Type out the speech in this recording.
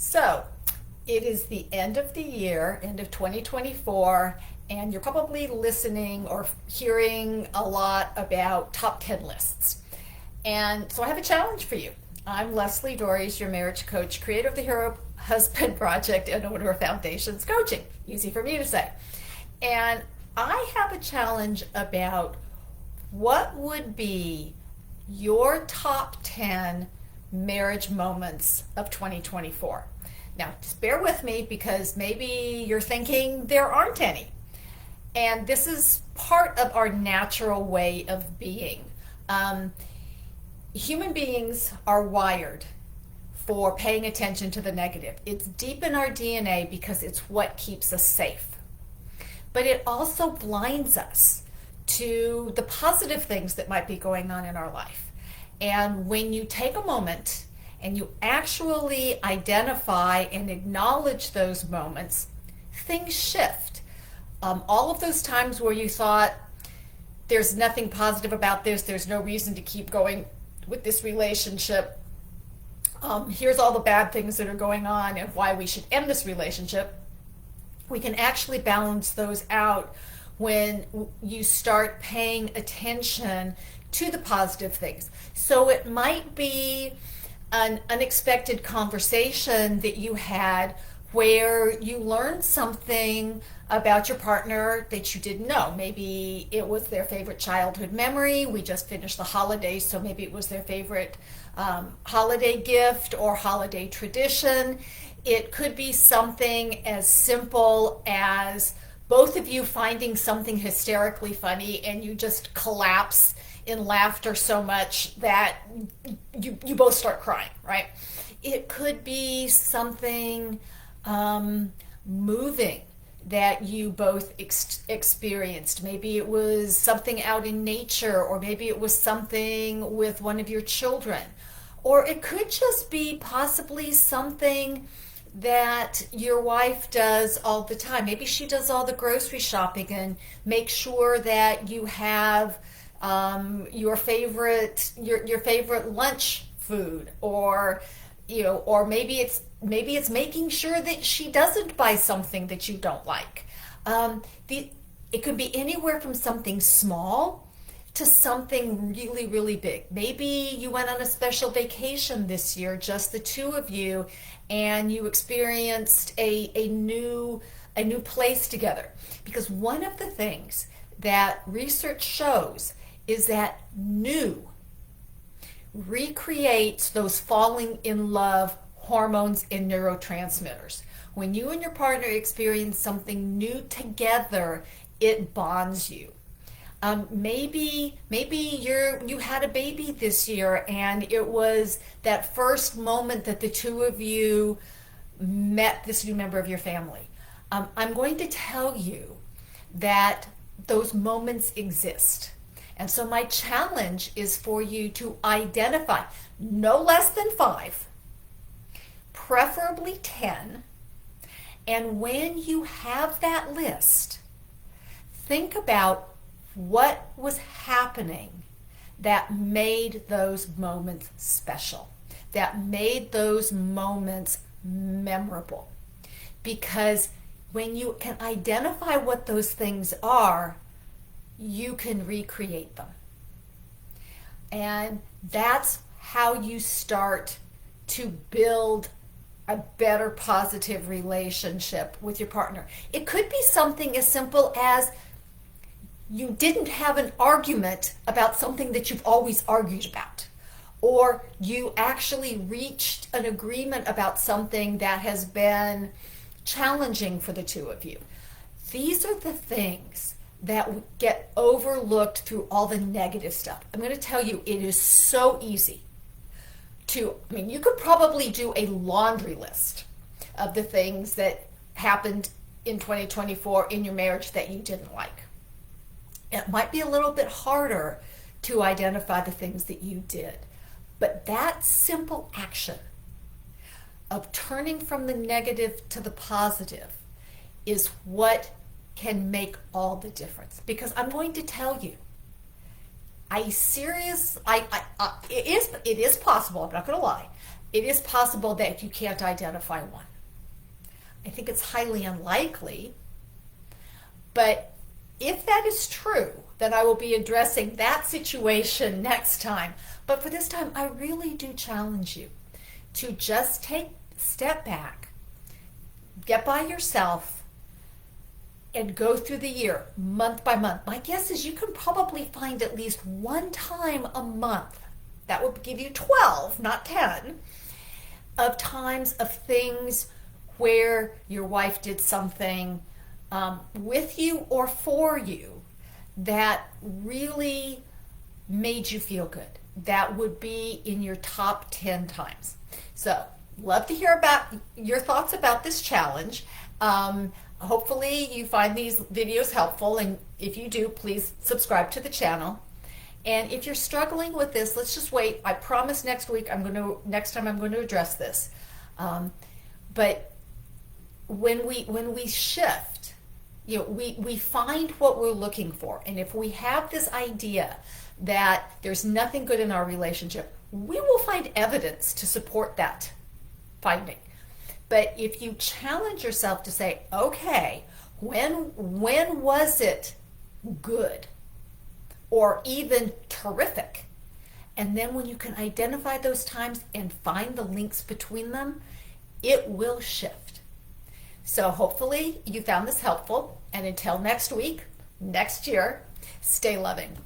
So, it is the end of the year, end of 2024, and you're probably listening or hearing a lot about top 10 lists. And so I have a challenge for you. I'm Lesli Dories, your marriage coach, creator of the Hero Husband Project, and owner of Foundations Coaching. Easy for me to say. And I have a challenge about what would be your top 10 marriage moments of 2024. Now, just bear with me because maybe you're thinking there aren't any. And this is part of our natural way of being. Human beings are wired for paying attention to the negative. It's deep in our DNA because it's what keeps us safe. But it also blinds us to the positive things that might be going on in our life. And when you take a moment and you actually identify and acknowledge those moments, things shift. All of those times where you thought, there's nothing positive about this, there's no reason to keep going with this relationship, here's all the bad things that are going on and why we should end this relationship, we can actually balance those out when you start paying attention to the positive things. So it might be an unexpected conversation that you had where you learned something about your partner that you didn't know. Maybe it was their favorite childhood memory. We just finished the holidays, so maybe it was their favorite holiday gift or holiday tradition. It could be something as simple as both of you finding something hysterically funny and you just collapse in laughter so much that you both start crying, right? It could be something moving that you both experienced. Maybe it was something out in nature, or maybe it was something with one of your children. Or it could just be possibly something that your wife does all the time. Maybe she does all the grocery shopping and makes sure that you have your favorite lunch food, or or maybe it's making sure that she doesn't buy something that you don't like. It could be anywhere from something small to something really, really big. Maybe you went on a special vacation this year, just the two of you, and you experienced a new place together. Because one of the things that research shows is that new recreates those falling in love hormones and neurotransmitters. When you and your partner experience something new together, it bonds you. Maybe you had a baby this year, and it was that first moment that the two of you met this new member of your family. I'm going to tell you that those moments exist. And so my challenge is for you to identify no less than 5, preferably 10. And when you have that list, think about what was happening that made those moments special, that made those moments memorable. Because when you can identify what those things are, you can recreate them. And that's how you start to build a better positive relationship with your partner. It could be something as simple as you didn't have an argument about something that you've always argued about, or you actually reached an agreement about something that has been challenging for the two of you. These are the things that get overlooked through all the negative stuff. I'm going to tell you, it is so easy you could probably do a laundry list of the things that happened in 2024 in your marriage that you didn't like. It might be a little bit harder to identify the things that you did, but that simple action of turning from the negative to the positive is what can make all the difference. Because I'm going to tell you, it is possible, I'm not going to lie, it is possible that you can't identify one. I think it's highly unlikely, but if that is true, then I will be addressing that situation next time. But for this time, I really do challenge you to just take a step back, get by yourself, and go through the year month by month. My guess is you can probably find at least one time a month. That would give you 12, not 10, of times of things where your wife did something with you or for you that really made you feel good. That would be in your top 10 times. So, love to hear about your thoughts about this challenge. Hopefully you find these videos helpful, and if you do, please subscribe to the channel. And if you're struggling with this, let's just wait. I promise next time I'm going to address this. But when we shift, we find what we're looking for. And if we have this idea that there's nothing good in our relationship, we will find evidence to support that finding. But if you challenge yourself to say, okay, when was it good or even terrific? And then when you can identify those times and find the links between them, it will shift. So hopefully you found this helpful. And until next week, next year, stay loving.